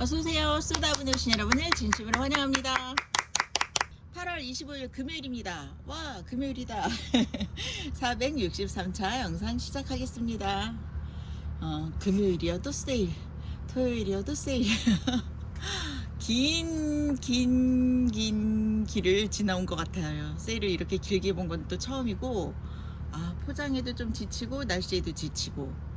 어서오세요. 쏟아분이 오신 여러분을 진심으로 환영합니다. 8월 25일 금요일입니다. 와, 금요일이다. 463차 영상 시작하겠습니다. 금요일이어도 세일, 토요일이어도 세일. 긴 길을 지나온 것 같아요. 세일을 이렇게 길게 본 건 또 처음이고, 포장에도 좀 지치고 날씨에도 지치고,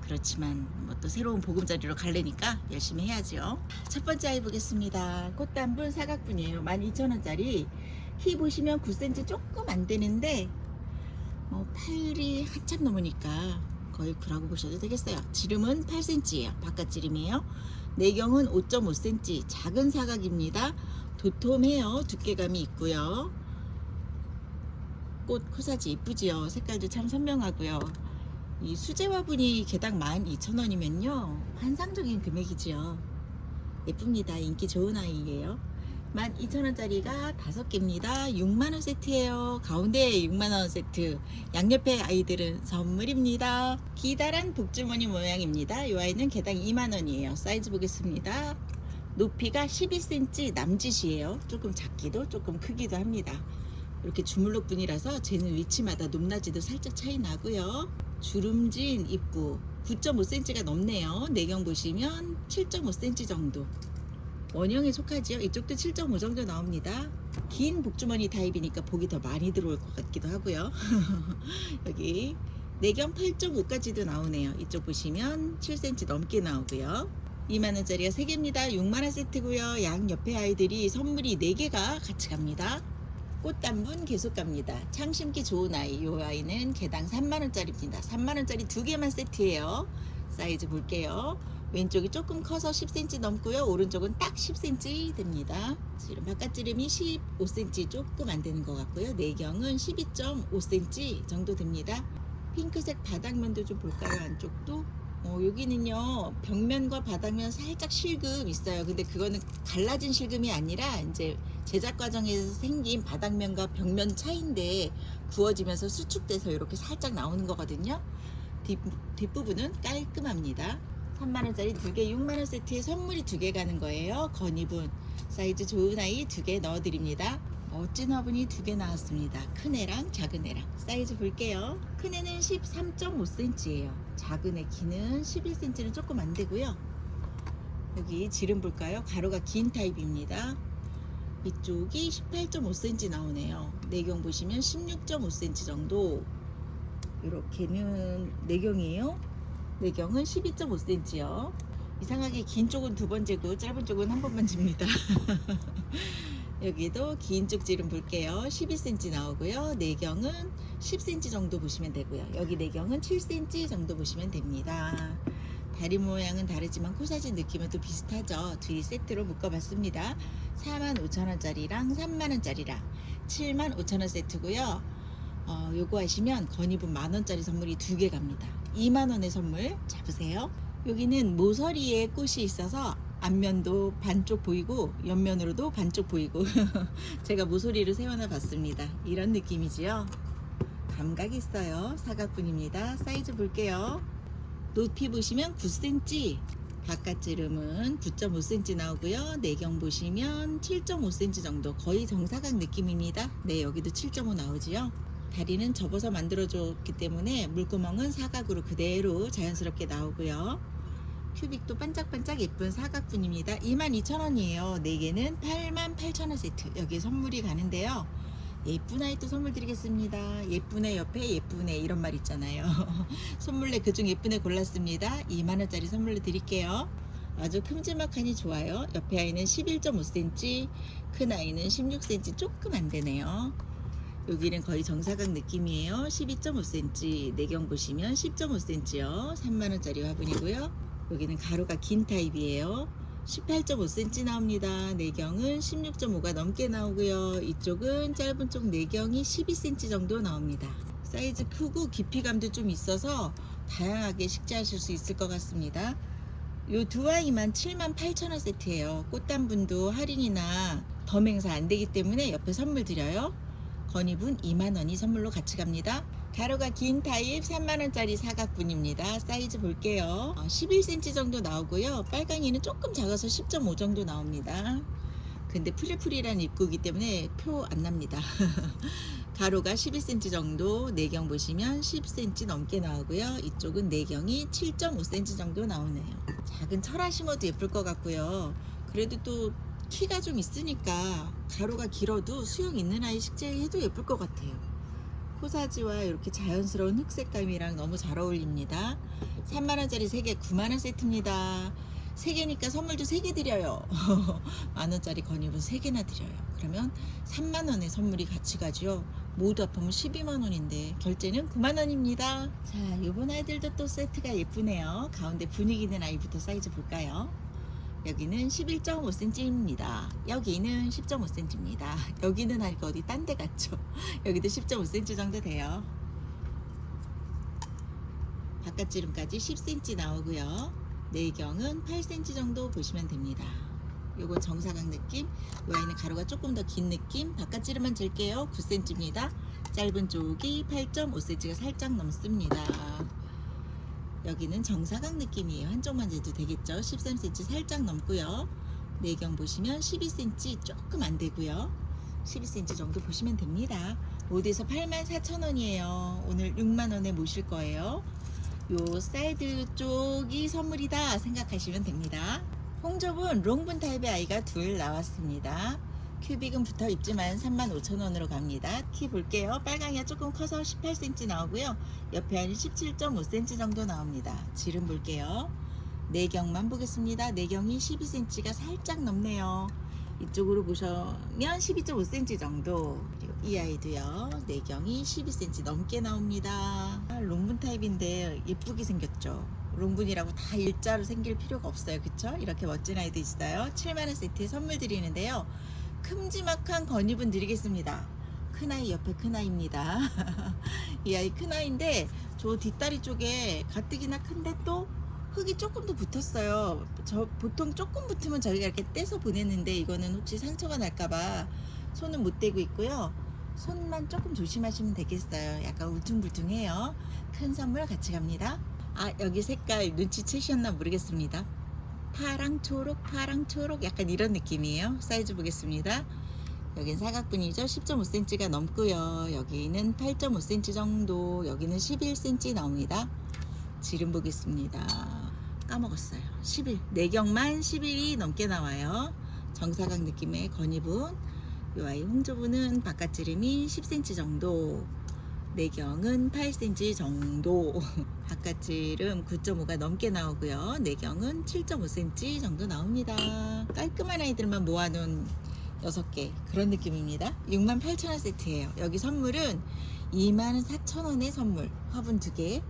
그렇지만 뭐 또 새로운 보금자리로 갈래니까 열심히 해야죠. 첫 번째 아이 보겠습니다. 꽃단분 사각분이에요. 12,000원짜리. 키 보시면 9cm 조금 안 되는데 팔이 한참 넘으니까 거의 9라고 보셔도 되겠어요. 지름은 8cm예요. 바깥 지름이에요. 내경은 5.5cm. 작은 사각입니다. 도톰해요. 두께감이 있고요. 꽃 코사지 이쁘지요. 색깔도 참 선명하고요. 이 수제화분이 개당 12,000원이면요 환상적인 금액이지요. 예쁩니다. 인기 좋은 아이예요. 12,000원짜리가 5개입니다 6만원 세트예요. 가운데 6만원 세트. 양옆에 아이들은 선물입니다. 기다란 복주머니 모양입니다. 이 아이는 개당 2만원이에요 사이즈 보겠습니다. 높이가 12cm 남짓이에요. 조금 작기도 조금 크기도 합니다. 이렇게 주물럭분이라서 쟤는 위치마다 높낮이도 살짝 차이 나고요. 주름진 입구 9.5cm가 넘네요. 내경 보시면 7.5cm 정도. 원형에 속하지요. 이쪽도 7.5 정도 나옵니다. 긴 복주머니 타입이니까 복이 더 많이 들어올 것 같기도 하고요. 여기 내경 8.5까지도 나오네요. 이쪽 보시면 7cm 넘게 나오고요. 2만원짜리가 3개입니다. 6만원 세트고요. 양 옆에 아이들이 선물이 4개가 같이 갑니다. 꽃단분 계속 갑니다. 창 심기 좋은 아이. 이 아이는 개당 3만원짜리입니다. 3만원짜리 2개만 세트예요. 사이즈 볼게요. 왼쪽이 조금 커서 10cm 넘고요. 오른쪽은 딱 10cm 됩니다. 지금 바깥 지름이 15cm 조금 안 되는 것 같고요. 내경은 12.5cm 정도 됩니다. 핑크색 바닥면도 좀 볼까요? 안쪽도 여기는요 벽면과 바닥면 살짝 실금 있어요. 근데 그거는 갈라진 실금이 아니라 이제 제작 과정에서 생긴 바닥면과 벽면 차이인데 구워지면서 수축돼서 이렇게 살짝 나오는 거거든요. 뒷부분은 깔끔합니다. 3만원짜리 2개 6만원 세트에 선물이 2개 가는 거예요. 건이분 사이즈 좋은 아이 2개 넣어드립니다. 멋진 화분이 2개 나왔습니다. 큰 애랑 작은 애랑. 사이즈 볼게요. 큰 애는 13.5cm예요. 작은 애 키는 11cm는 조금 안 되고요. 여기 지름 볼까요? 가로가 긴 타입입니다. 이쪽이 18.5cm 나오네요. 내경 보시면 16.5cm 정도. 이렇게는 내경이에요. 내경은 12.5cm요. 이상하게 긴 쪽은 2번 재고 짧은 쪽은 한 번만 집니다. 여기도 긴 쪽 지름 볼게요. 12cm 나오고요. 내경은 10cm 정도 보시면 되고요. 여기 내경은 7cm 정도 보시면 됩니다. 다리 모양은 다르지만 코사지 느낌은 또 비슷하죠. 둘이 세트로 묶어봤습니다. 45,000원짜리랑 3만원짜리랑 75,000원 세트고요. 요거 하시면 건이분 만원짜리 선물이 2개 갑니다. 2만원의 선물 잡으세요. 여기는 모서리에 꽃이 있어서 앞면도 반쪽 보이고 옆면으로도 반쪽 보이고 제가 모서리를 세워놔 봤습니다. 이런 느낌이지요. 감각 있어요. 사각분입니다. 사이즈 볼게요. 높이 보시면 9cm, 바깥 지름은 9.5cm 나오고요. 내경 보시면 7.5cm 정도. 거의 정사각 느낌입니다. 네, 여기도 7.5 나오지요. 다리는 접어서 만들어줬기 때문에 물구멍은 사각으로 그대로 자연스럽게 나오고요. 큐빅도 반짝반짝 예쁜 사각분입니다. 22,000원이에요. 4개는 88,000원 세트. 여기에 선물이 가는데요. 예쁜 아이 또 선물 드리겠습니다. 예쁜 애 옆에 예쁜 애 이런 말 있잖아요. 선물래 그중 예쁜 애 골랐습니다. 2만원짜리 선물로 드릴게요. 아주 큼지막하니 좋아요. 옆에 아이는 11.5cm, 큰 아이는 16cm 조금 안 되네요. 여기는 거의 정사각 느낌이에요. 12.5cm, 내경 보시면 10.5cm요. 3만원짜리 화분이고요. 여기는 가로가 긴 타입이에요. 18.5cm 나옵니다. 내경은 16.5가 넘게 나오고요. 이쪽은 짧은 쪽 내경이 12cm 정도 나옵니다. 사이즈 크고 깊이감도 좀 있어서 다양하게 식재하실 수 있을 것 같습니다. 요 두 아이만 78,000원 세트예요. 꽃단분도 할인이나 덤 행사 안 되기 때문에 옆에 선물 드려요. 건이분 2만원이 선물로 같이 갑니다. 가로가 긴 타입 3만원짜리 사각분입니다. 사이즈 볼게요. 11cm 정도 나오고요. 빨강이는 조금 작아서 10.5 정도 나옵니다. 근데 프릴프릴한 입구이기 때문에 표 안 납니다. 가로가 11cm 정도, 내경 보시면 10cm 넘게 나오고요. 이쪽은 내경이 7.5cm 정도 나오네요. 작은 철화 심어도 예쁠 것 같고요. 그래도 또 키가 좀 있으니까 가로가 길어도 수영 있는 아이 식재해도 예쁠 것 같아요. 코사지와 이렇게 자연스러운 흑색감이랑 너무 잘 어울립니다. 3만원짜리 3개 9만원 세트입니다. 3개니까 선물도 3개 드려요. 만원짜리 건입은 3개나 드려요. 그러면 3만원의 선물이 같이 가죠. 모두 합하면 12만원인데 결제는 9만원입니다. 자, 요번 아이들도 또 세트가 예쁘네요. 가운데 분위기 있는 아이부터 사이즈 볼까요? 여기는 11.5cm입니다. 여기는 10.5cm입니다. 여기는 아니고 어디 딴 데 같죠? 여기도 10.5cm 정도 돼요. 바깥지름까지 10cm 나오고요. 내경은 8cm 정도 보시면 됩니다. 요거 정사각 느낌, 이 아이는 가로가 조금 더 긴 느낌. 바깥지름만 잴게요. 9cm입니다. 짧은 쪽이 8.5cm가 살짝 넘습니다. 여기는 정사각 느낌이에요. 한쪽만 재도 되겠죠. 13cm 살짝 넘고요. 내경 보시면 12cm 조금 안 되고요. 12cm 정도 보시면 됩니다. 모두에서 84,000원이에요. 오늘 6만원에 모실 거예요. 요 사이드 쪽이 선물이다 생각하시면 됩니다. 홍접은 롱분 타입의 아이가 둘 나왔습니다. 큐빅은 붙어 있지만 35,000원으로 갑니다. 키 볼게요. 빨강이가 조금 커서 18cm 나오고요. 옆에 안이 17.5cm 정도 나옵니다. 지름 볼게요. 내경만 보겠습니다. 내경이 12cm가 살짝 넘네요. 이쪽으로 보시면 12.5cm 정도. 그리고 이 아이도요. 내경이 12cm 넘게 나옵니다. 롱분 타입인데 예쁘게 생겼죠. 롱분이라고 다 일자로 생길 필요가 없어요. 그쵸? 이렇게 멋진 아이도 있어요. 7만원 세트에 선물 드리는데요. 큼지막한 건입은 드리겠습니다. 큰아이 옆에 큰아이입니다. 이 아이 큰아이인데 저 뒷다리 쪽에 가뜩이나 큰데 또 흙이 조금 더 붙었어요. 저 보통 조금 붙으면 저희가 이렇게 떼서 보냈는데 이거는 혹시 상처가 날까봐 손은 못 대고 있고요. 손만 조금 조심하시면 되겠어요. 약간 울퉁불퉁해요. 큰 선물 같이 갑니다. 아, 여기 색깔 눈치채셨나 모르겠습니다. 파랑 초록 파랑 초록 약간 이런 느낌이에요. 사이즈 보겠습니다. 여긴 사각분이죠. 10.5cm가 넘고요. 여기는 8.5cm 정도, 여기는 11cm 나옵니다. 지름 보겠습니다. 까먹었어요. 11, 내경만 11이 넘게 나와요. 정사각 느낌의 건입은. 이 아이 홍조부는 바깥지름이 10cm 정도, 내경은 8cm 정도, 바깥지름 9.5가 넘게 나오고요. 내경은 7.5cm 정도 나옵니다. 깔끔한 아이들만 모아놓은 6개 그런 느낌입니다. 68,000원 세트예요. 여기 선물은 24,000원의 선물 화분 2개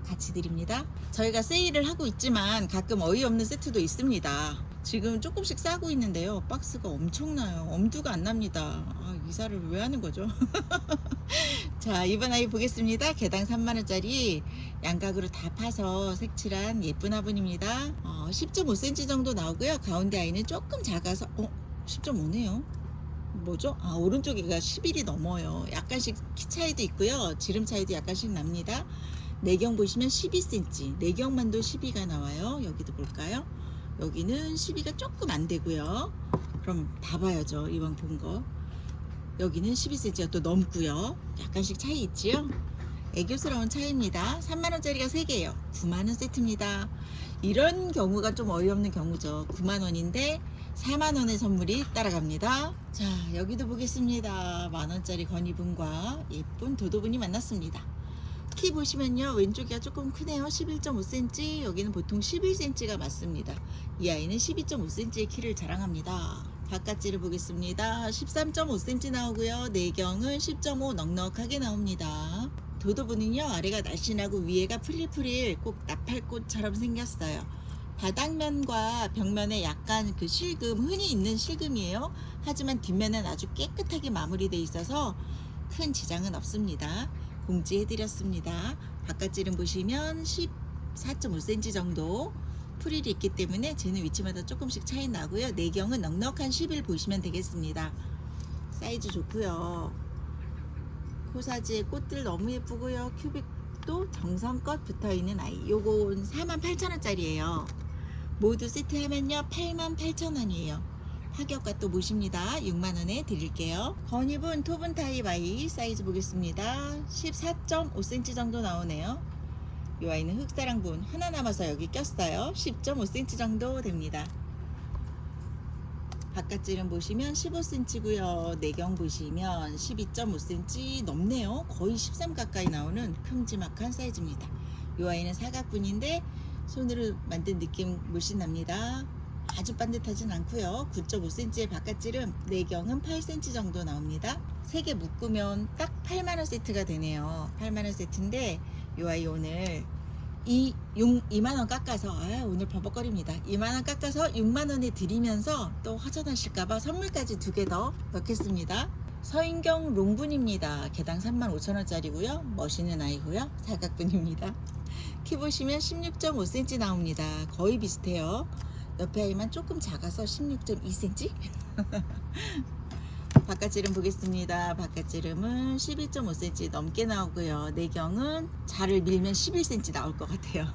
같이 드립니다. 저희가 세일을 하고 있지만 가끔 어이없는 세트도 있습니다. 지금 조금씩 싸고 있는데요. 박스가 엄청나요. 엄두가 안 납니다. 아, 이사를 왜 하는 거죠? 자, 이번 아이 보겠습니다. 개당 3만원짜리 양각으로 다 파서 색칠한 예쁜 화분입니다. 10.5cm 정도 나오고요. 가운데 아이는 조금 작아서 10.5네요. 뭐죠? 아, 오른쪽이가 11이 넘어요. 약간씩 키 차이도 있고요. 지름 차이도 약간씩 납니다. 내경 보시면 12cm, 내경만도 12가 나와요. 여기도 볼까요? 여기는 12가 조금 안 되고요. 그럼 다 봐야죠. 이번 본 거. 여기는 12cm가 또 넘고요. 약간씩 차이 있지요? 애교스러운 차이입니다. 3만원짜리가 3개예요. 9만원 세트입니다. 이런 경우가 좀 어이없는 경우죠. 9만원인데 4만원의 선물이 따라갑니다. 자, 여기도 보겠습니다. 만원짜리 건이분과 예쁜 도도분이 만났습니다. 키 보시면요, 왼쪽이가 조금 크네요. 11.5cm, 여기는 보통 11cm가 맞습니다. 이 아이는 12.5cm의 키를 자랑합니다. 바깥지를 보겠습니다. 13.5cm 나오고요. 내경은 10.5 넉넉하게 나옵니다. 도도분은요, 아래가 날씬하고 위에가 프릴프릴 꼭 나팔꽃처럼 생겼어요. 바닥면과 벽면에 약간 그 실금, 흔히 있는 실금이에요. 하지만 뒷면은 아주 깨끗하게 마무리되어 있어서 큰 지장은 없습니다. 공지해드렸습니다. 바깥지름 보시면 14.5cm 정도 프릴이 있기 때문에 재는 위치마다 조금씩 차이 나고요. 내경은 넉넉한 11 보시면 되겠습니다. 사이즈 좋고요. 코사지에 꽃들 너무 예쁘고요. 큐빅도 정성껏 붙어있는 아이. 요건 48,000원짜리예요. 모두 세트하면요 88,000원이에요. 파격과 또 모십니다. 6만원에 드릴게요. 건입은 토분 타입 아이 사이즈 보겠습니다. 14.5cm 정도 나오네요. 이 아이는 흑사랑분 하나 남아서 여기 꼈어요. 10.5cm 정도 됩니다. 바깥질은 보시면 15cm고요. 내경 보시면 12.5cm 넘네요. 거의 13 가까이 나오는 큼지막한 사이즈입니다. 이 아이는 사각분인데 손으로 만든 느낌 물씬 납니다. 아주 반듯하진 않고요. 9.5cm의 바깥질은 내경은 8cm 정도 나옵니다. 3개 묶으면 딱 8만원 세트가 되네요. 8만원 세트인데 이 아이 오늘 2만원 깎아서 오늘 버벅거립니다. 2만원 깎아서 6만원에 드리면서 또 허전하실까봐 선물까지 2개 더 넣겠습니다. 서인경 롱분입니다. 개당 35,000원짜리고요. 멋있는 아이고요. 사각분입니다. 키 보시면 16.5cm 나옵니다. 거의 비슷해요. 옆에 아이만 조금 작아서 16.2cm. 바깥지름 보겠습니다. 바깥지름은 12.5cm 넘게 나오고요. 내경은 자를 밀면 11cm 나올 것 같아요.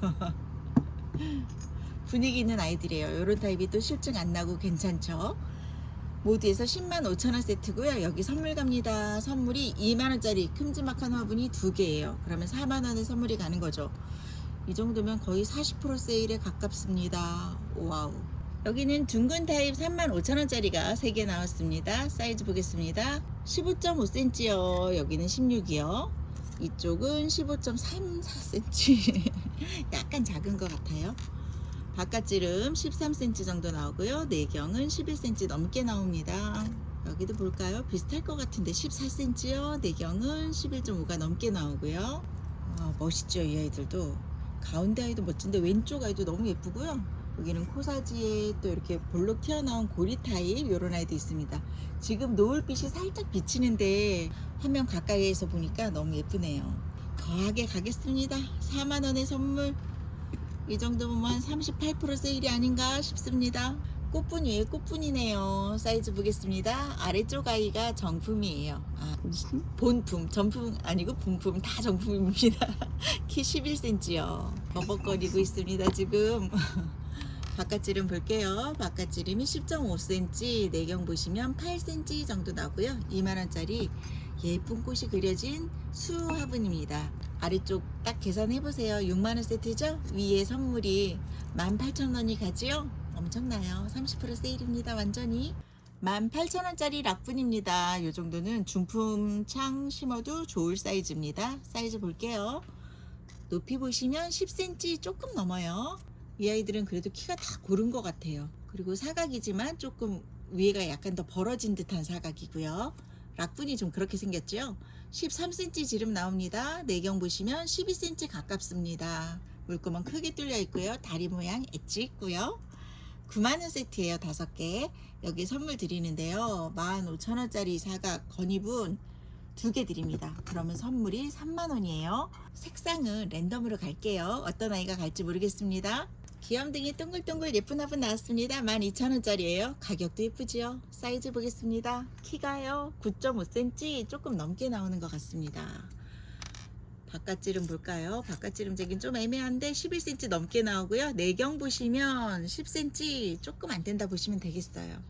분위기 있는 아이들이에요. 이런 타입이 또 실증 안 나고 괜찮죠. 모두에서 105,000원 세트고요. 여기 선물 갑니다. 선물이 2만원짜리 큼지막한 화분이 2개예요. 그러면 4만원에 선물이 가는 거죠. 이 정도면 거의 40% 세일에 가깝습니다. 와우. 여기는 둥근 타입 35,000원짜리가 3개 나왔습니다. 사이즈 보겠습니다. 15.5cm요. 여기는 16이요. 이쪽은 15.34cm. 약간 작은 것 같아요. 바깥지름 13cm 정도 나오고요. 내경은 11cm 넘게 나옵니다. 여기도 볼까요? 비슷할 것 같은데 14cm요. 내경은 11.5가 넘게 나오고요. 멋있죠, 이 아이들도. 가운데 아이도 멋진데 왼쪽 아이도 너무 예쁘고요. 여기는 코사지에 또 이렇게 볼록 튀어나온 고리 타입 이런 아이도 있습니다. 지금 노을빛이 살짝 비치는데 화면 가까이에서 보니까 너무 예쁘네요. 거하게 가겠습니다. 4만원의 선물. 이 정도면 한 38% 세일이 아닌가 싶습니다. 꽃분이에요. 꽃분이네요. 사이즈 보겠습니다. 아래쪽 아이가 정품이에요. 본품, 전품 아니고 본품, 다 정품입니다. 키 11cm요. 버벅거리고 있습니다 지금. 바깥지름 볼게요. 바깥지름이 10.5cm, 내경 보시면 8cm 정도 나고요. 2만원짜리 예쁜 꽃이 그려진 수 화분입니다. 아래쪽 딱 계산해보세요. 6만원 세트죠? 위에 선물이 18,000원이 가지요? 엄청나요. 30% 세일입니다. 완전히 18,000원짜리 락분입니다. 이 정도는 중품 창 심어도 좋을 사이즈입니다. 사이즈 볼게요. 높이 보시면 10cm 조금 넘어요. 이 아이들은 그래도 키가 다 고른 것 같아요. 그리고 사각이지만 조금 위에가 약간 더 벌어진 듯한 사각이고요. 락분이 좀 그렇게 생겼죠. 13cm 지름 나옵니다. 내경 보시면 12cm 가깝습니다. 물구멍 크게 뚫려 있고요. 다리 모양 엣지 있고요. 9만원 세트예요. 5개. 여기 선물 드리는데요. 15,000원짜리 사각 건입은 2개 드립니다. 그러면 선물이 3만원이에요. 색상은 랜덤으로 갈게요. 어떤 아이가 갈지 모르겠습니다. 귀염둥이 동글동글 예쁜 화분 나왔습니다. 12,000원짜리예요. 가격도 예쁘지요. 사이즈 보겠습니다. 키가요 9.5cm 조금 넘게 나오는 것 같습니다. 바깥지름 볼까요? 바깥지름 재긴 좀 애매한데 11cm 넘게 나오고요. 내경 보시면 10cm 조금 안 된다 보시면 되겠어요.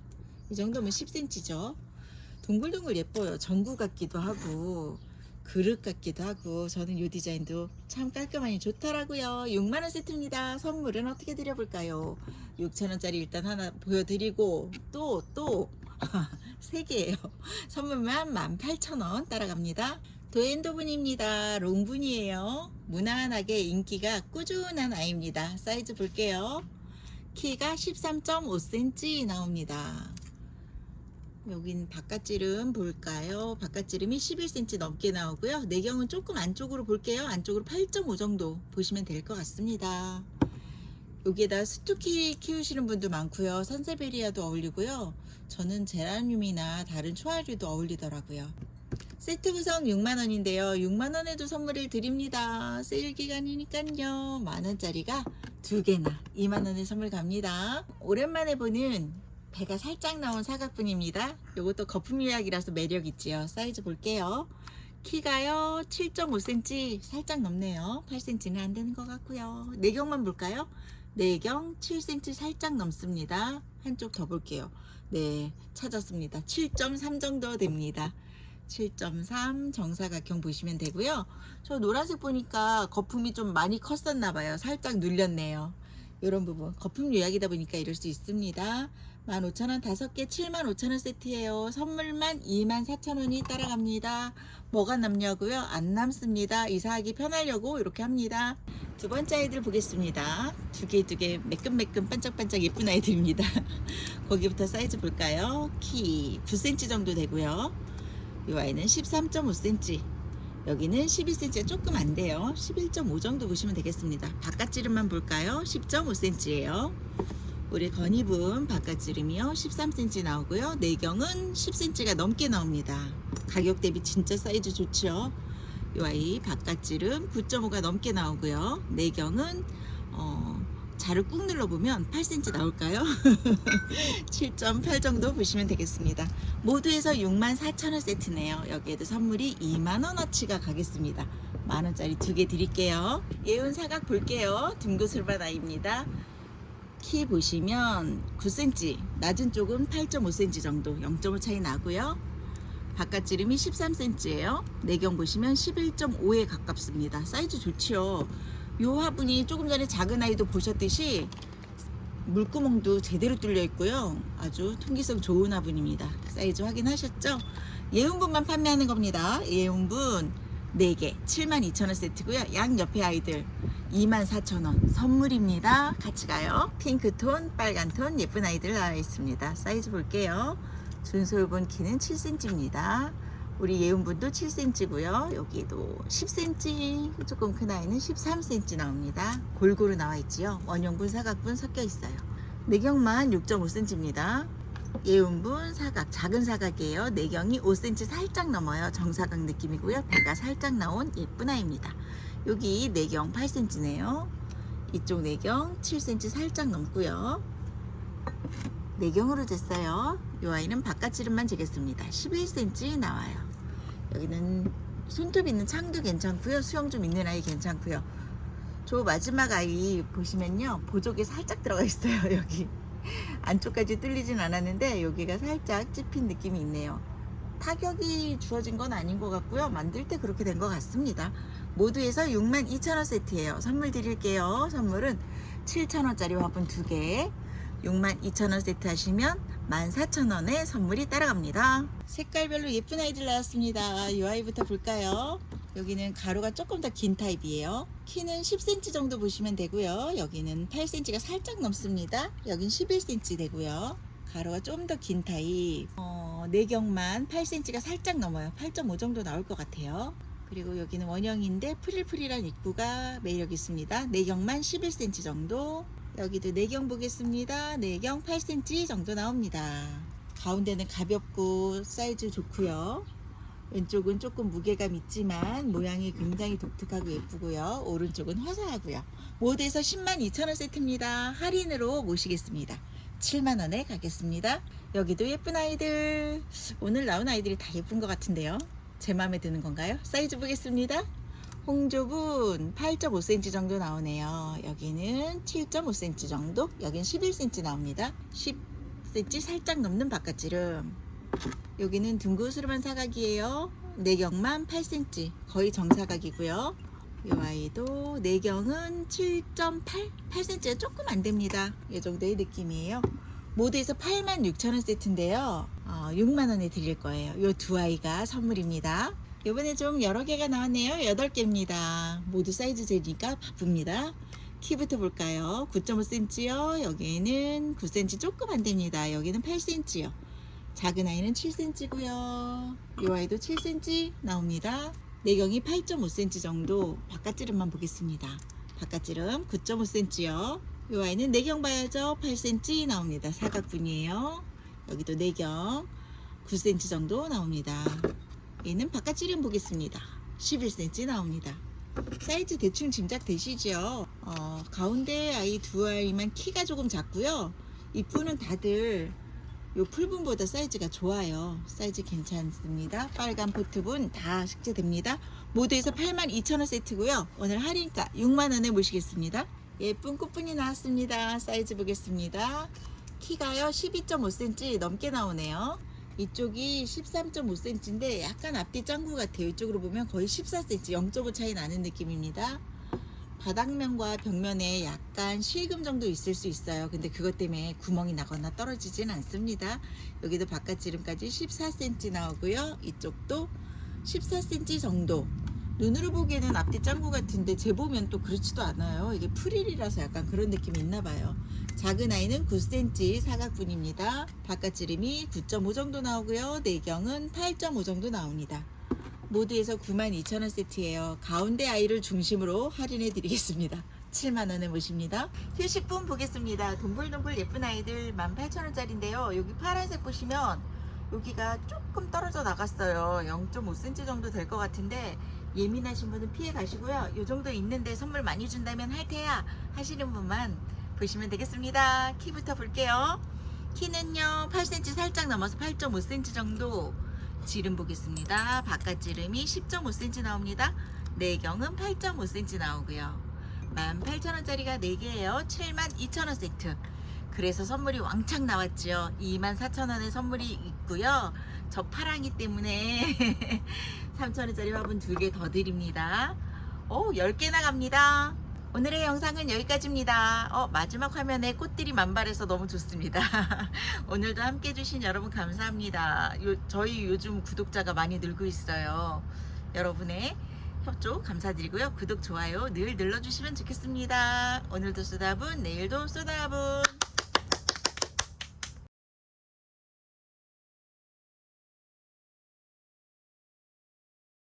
이 정도면 10cm죠. 동글동글 예뻐요. 전구 같기도 하고 그릇 같기도 하고 저는 이 디자인도 참 깔끔하니 좋더라고요. 6만원 세트입니다. 선물은 어떻게 드려볼까요? 6,000원짜리 일단 하나 보여드리고 또 3개예요. 선물만 18,000원 따라갑니다. 도엔도분입니다. 롱분이에요. 무난하게 인기가 꾸준한 아이입니다. 사이즈 볼게요. 키가 13.5cm 나옵니다. 여긴 바깥지름 볼까요? 바깥지름이 11cm 넘게 나오고요. 내경은 조금 안쪽으로 볼게요. 안쪽으로 8.5 정도 보시면 될 것 같습니다. 여기에다 스투키 키우시는 분도 많고요. 산세베리아도 어울리고요. 저는 제라늄이나 다른 초화류도 어울리더라고요. 세트 구성 6만원인데요. 6만원에도 선물을 드립니다. 세일 기간이니까요. 만원짜리가 2개나 2만원에 선물 갑니다. 오랜만에 보는 배가 살짝 나온 사각분입니다. 요것도 거품 유약이라서 매력 있지요. 사이즈 볼게요. 키가요 7.5cm 살짝 넘네요. 8cm는 안 되는 것 같고요. 내경만 볼까요? 내경 7cm 살짝 넘습니다. 한쪽 더 볼게요. 네, 찾았습니다. 7.3 정도 됩니다. 7.3 정사각형 보시면 되고요. 저 노란색 보니까 거품이 좀 많이 컸었나 봐요. 살짝 눌렸네요. 이런 부분 거품 요약이다 보니까 이럴 수 있습니다. 15,000원 5개 75,000원 세트예요. 선물만 24,000원이 따라갑니다. 뭐가 남냐고요? 안 남습니다. 이사하기 편하려고 이렇게 합니다. 두 번째 아이들 보겠습니다. 두 개 매끈매끈 반짝반짝 예쁜 아이들입니다. 거기부터 사이즈 볼까요? 키 9cm 정도 되고요. 이 아이는 13.5cm, 여기는 12cm가 조금 안 돼요. 11.5 정도 보시면 되겠습니다. 바깥지름만 볼까요? 10.5cm예요. 우리 건이분 바깥지름이요 13cm 나오고요. 내경은 10cm가 넘게 나옵니다. 가격 대비 진짜 사이즈 좋죠. 이 아이 바깥지름 9.5가 넘게 나오고요. 내경은 자를 꾹 눌러보면 8cm 나올까요? 7.8 정도 보시면 되겠습니다. 모두에서 64,000원 세트네요. 여기에도 선물이 2만원어치가 가겠습니다. 만원짜리 2개 드릴게요. 예운 사각 볼게요. 둥그슬반 아이입니다. 키 보시면 9cm, 낮은 쪽은 8.5cm 정도, 0.5 차이 나고요. 바깥지름이 13cm예요. 내경 보시면 11.5에 가깝습니다. 사이즈 좋지요. 요 화분이 조금 전에 작은 아이도 보셨듯이 물구멍도 제대로 뚫려 있고요. 아주 통기성 좋은 화분입니다. 사이즈 확인하셨죠? 예운분만 판매하는 겁니다. 예운분 4개 72,000원 세트고요. 양 옆에 아이들 24,000원 선물입니다. 같이 가요. 핑크톤, 빨간톤 예쁜 아이들 나와 있습니다. 사이즈 볼게요. 준솔분 키는 7cm입니다. 우리 예운분도 7cm고요. 여기도 10cm, 조금 큰 아이는 13cm 나옵니다. 골고루 나와 있지요. 원형분, 사각분 섞여 있어요. 내경만 6.5cm입니다. 예운분 사각, 작은 사각이에요. 내경이 5cm 살짝 넘어요. 정사각 느낌이고요. 배가 살짝 나온 예쁜 아이입니다. 여기 내경 8cm네요. 이쪽 내경 7cm 살짝 넘고요. 내경으로 쟀어요. 이 아이는 바깥지름만 재겠습니다. 11cm 나와요. 여기는 손톱 있는 창도 괜찮고요. 수영 좀 있는 아이 괜찮고요. 저 마지막 아이 보시면요. 보조개 살짝 들어가 있어요. 여기 안쪽까지 뚫리진 않았는데 여기가 살짝 찝힌 느낌이 있네요. 타격이 주어진 건 아닌 것 같고요. 만들 때 그렇게 된 것 같습니다. 모두에서 62,000원 세트예요. 선물 드릴게요. 선물은 7,000원짜리 화분 2개 62,000원 세트 하시면 14,000원에 선물이 따라갑니다. 색깔별로 예쁜 아이들 나왔습니다. 이 아이부터 볼까요? 여기는 가로가 조금 더 긴 타입이에요. 키는 10cm 정도 보시면 되고요. 여기는 8cm가 살짝 넘습니다. 여긴 11cm 되고요. 가로가 좀 더 긴 타입. 내경만 8cm가 살짝 넘어요. 8.5 정도 나올 것 같아요. 그리고 여기는 원형인데 프릴프릴한 입구가 매력 있습니다. 내경만 11cm 정도. 여기도 내경 보겠습니다. 내경 8cm 정도 나옵니다. 가운데는 가볍고 사이즈 좋고요. 왼쪽은 조금 무게감 있지만 모양이 굉장히 독특하고 예쁘고요. 오른쪽은 화사하고요. 모두에서 102,000원 세트입니다. 할인으로 모시겠습니다. 7만원에 가겠습니다. 여기도 예쁜 아이들. 오늘 나온 아이들이 다 예쁜 것 같은데요. 제 마음에 드는 건가요? 사이즈 보겠습니다. 홍조분 8.5cm 정도 나오네요. 여기는 7.5cm 정도, 여긴 11cm 나옵니다. 10cm 살짝 넘는 바깥지름. 여기는 둥그스름한 사각이에요. 내경만 8cm, 거의 정사각이고요. 이 아이도 내경은 7.8, 8cm가 조금 안 됩니다. 이 정도의 느낌이에요. 모두에서 86,000원 세트인데요. 6만원에 드릴 거예요. 이 두 아이가 선물입니다. 이번에 좀 여러 개가 나왔네요. 8개입니다. 모두 사이즈 재니까 바쁩니다. 키부터 볼까요? 9.5cm요. 여기는 9cm 조금 안 됩니다. 여기는 8cm요. 작은 아이는 7cm고요. 이 아이도 7cm 나옵니다. 내경이 8.5cm 정도. 바깥지름만 보겠습니다. 바깥지름 9.5cm요. 이 아이는 내경 봐야죠. 8cm 나옵니다. 사각분이에요. 여기도 내경 9cm 정도 나옵니다. 얘는 바깥지름 보겠습니다. 11cm 나옵니다. 사이즈 대충 짐작되시죠? 가운데 아이 두 아이만 키가 조금 작고요. 입구는 다들 요 풀분보다 사이즈가 좋아요. 사이즈 괜찮습니다. 빨간 포트분 다 식재됩니다. 모두에서 82,000원 세트고요. 오늘 할인가 6만원에 모시겠습니다. 예쁜 꽃분이 나왔습니다. 사이즈 보겠습니다. 키가요 12.5cm 넘게 나오네요. 이쪽이 13.5cm인데 약간 앞뒤 짱구 같아요. 이쪽으로 보면 거의 14cm, 0.5 차이 나는 느낌입니다. 바닥면과 벽면에 약간 실금 정도 있을 수 있어요. 근데 그것 때문에 구멍이 나거나 떨어지진 않습니다. 여기도 바깥지름까지 14cm 나오고요. 이쪽도 14cm 정도. 눈으로 보기에는 앞뒤 짱구 같은데 재보면 또 그렇지도 않아요. 이게 프릴이라서 약간 그런 느낌이 있나 봐요. 작은 아이는 9cm 사각분입니다. 바깥지름이 9.5 정도 나오고요. 내경은 8.5 정도 나옵니다. 모두에서 92,000원 세트예요. 가운데 아이를 중심으로 할인해 드리겠습니다. 7만원에 모십니다. 휴식분 보겠습니다. 동글동글 예쁜 아이들 18,000원짜리인데요. 여기 파란색 보시면 여기가 조금 떨어져 나갔어요. 0.5cm 정도 될 것 같은데 예민하신 분은 피해 가시고요. 요 정도 있는데 선물 많이 준다면 할 테야 하시는 분만 보시면 되겠습니다. 키부터 볼게요. 키는요 8cm 살짝 넘어서 8.5cm 정도. 지름 보겠습니다. 바깥 지름이 10.5cm 나옵니다. 내경은 8.5cm 나오고요. 18,000원짜리가 4개예요. 72,000원 세트. 그래서 선물이 왕창 나왔죠. 24,000원에 선물이 있고요. 저 파랑이 때문에 3,000원짜리 화분 2개 더 드립니다. 10개 나갑니다. 오늘의 영상은 여기까지입니다. 마지막 화면에 꽃들이 만발해서 너무 좋습니다. 오늘도 함께 해주신 여러분 감사합니다. 저희 요즘 구독자가 많이 늘고 있어요. 여러분의 협조 감사드리고요. 구독, 좋아요 늘 눌러주시면 좋겠습니다. 오늘도 쏘다분, 내일도 쏘다분.